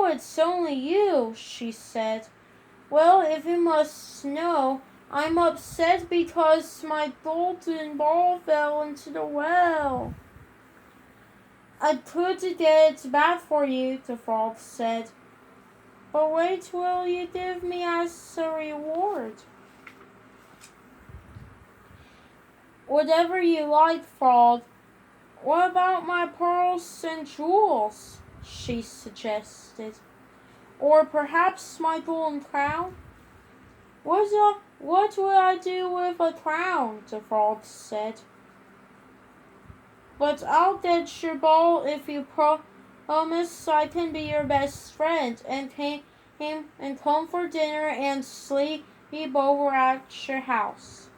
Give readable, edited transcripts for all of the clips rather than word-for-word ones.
Oh, it's only you, she said. Well, if you must know, I'm upset because my golden ball fell into the well. I could get it back for you, the frog said. But what will you give me as a reward? Whatever you like, frog. What about my pearls and jewels? She suggested. Or perhaps my golden crown? What would I do with a crown? The frog said. But I'll get your ball if you promise I can be your best friend and come for dinner and sleep over at your house.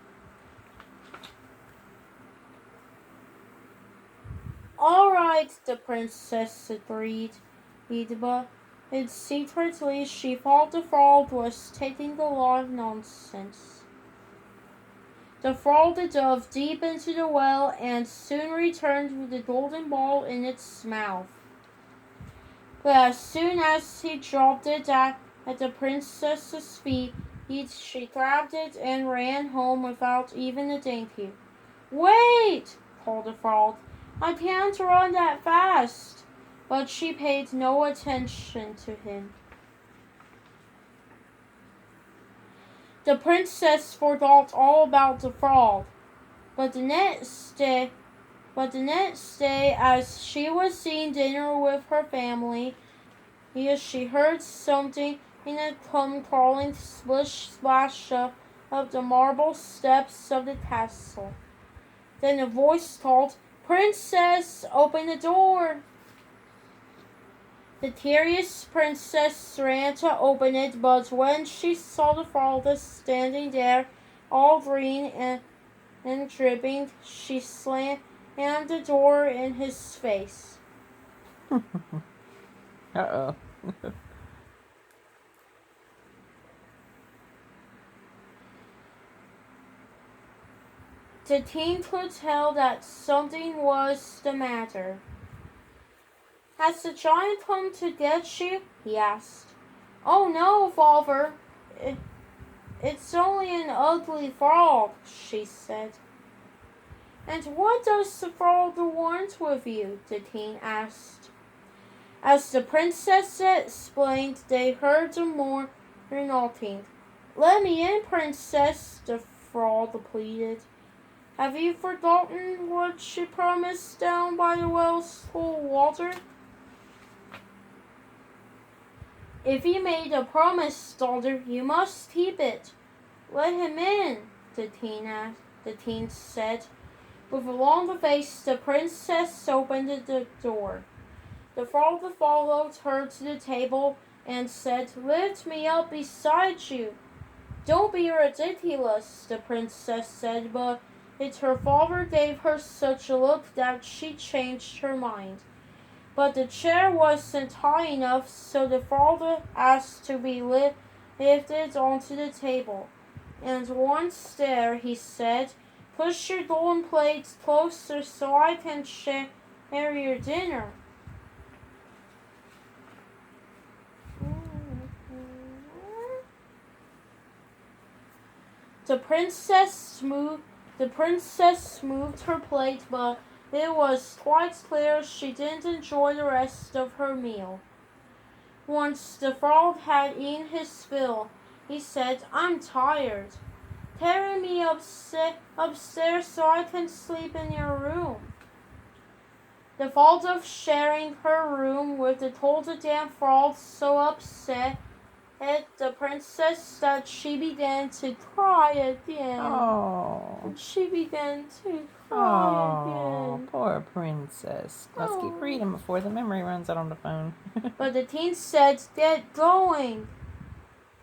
All right, the princess agreed. But secretly she thought the frog was taking a lot of nonsense. The frog dove deep into the well and soon returned with the golden ball in its mouth. But as soon as he dropped it at the princess's feet, she grabbed it and ran home without even a thank you. Wait! Called the frog. I can't run that fast. But she paid no attention to him. The princess forgot all about the frog. But the next day, as she was eating dinner with her family, she heard something come crawling splish splash up the marble steps of the castle. Then a voice called, "Princess, open the door!" The curious princess ran to open it, but when she saw the frog standing there, all green and dripping, she slammed the door in his face. Uh-oh. The teen could tell that something was the matter. Has the giant come to get you? He asked. Oh no, father. It's only an ugly frog, she said. And what does the frog want with you? The teen asked. As the princess explained, they heard more knocking. Let me in, princess, the frog pleaded. Have you forgotten what she promised down by the well's full of water? If you made a promise, daughter, you must keep it. Let him in, the teen said. With a long face, the princess opened the door. The frog followed her to the table and said, Lift me up beside you. Don't be ridiculous, the princess said, but her father gave her such a look that she changed her mind. But the chair wasn't high enough, so the frog asked to be lifted onto the table. And once there, he said, Push your golden plates closer so I can share your dinner. The princess moved her plate, but it was quite clear she didn't enjoy the rest of her meal. Once the frog had eaten his fill, he said, I'm tired. Carry me upstairs so I can sleep in your room. The thought of sharing her room with the damn frog so upset the princess that she began to cry again. Oh. She began to cry again. Poor princess. Let's keep reading before the memory runs out on the phone. But the teen said, Get going.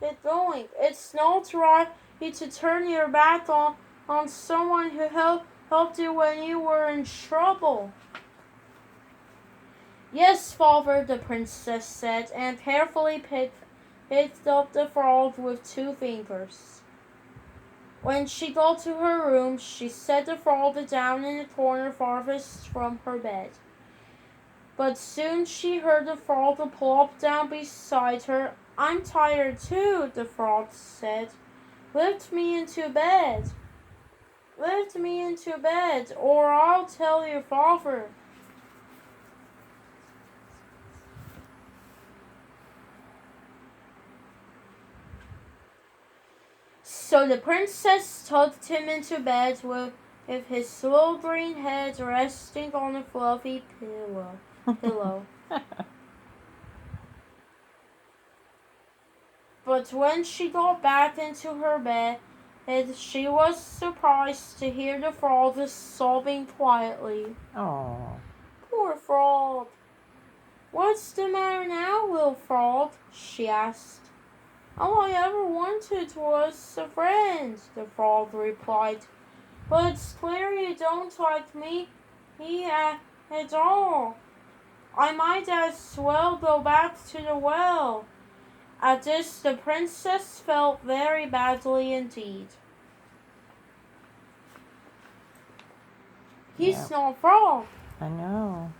Get going. It's not right to turn your back on someone who helped you when you were in trouble. Yes, father, the princess said, and carefully picked up the frog with 2 fingers. When she got to her room, she set the frog down in the corner farthest from her bed. But soon she heard the frog plop down beside her. I'm tired too, the frog said. Lift me into bed. Lift me into bed, or I'll tell your father. So the princess tucked him into bed with his little green head resting on a fluffy pillow. But when she got back into her bed, she was surprised to hear the frog sobbing quietly. Oh. Poor frog. What's the matter now, little frog? She asked. All I ever wanted was a friend, the frog replied. But it's clear you don't like me at all. I might as well go back to the well. At this, the princess felt very badly indeed. He's not frog. I know.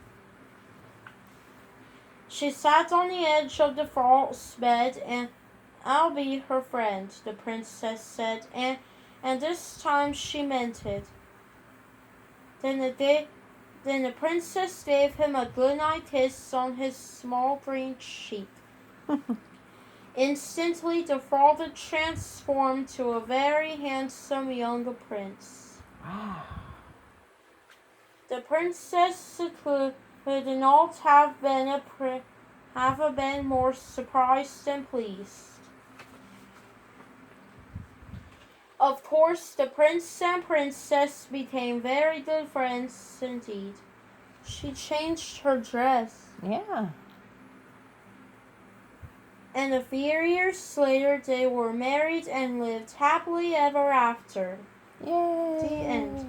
She sat on the edge of the frog's bed and I'll be her friend, the princess said, and this time she meant it. Then the princess gave him a goodnight kiss on his small green cheek. Instantly, the frog transformed to a very handsome young prince. Wow. The princess could not have been more surprised and pleased. Of course, the prince and princess became very good friends indeed. She changed her dress. Yeah. And a few years later, they were married and lived happily ever after. Yay. The end.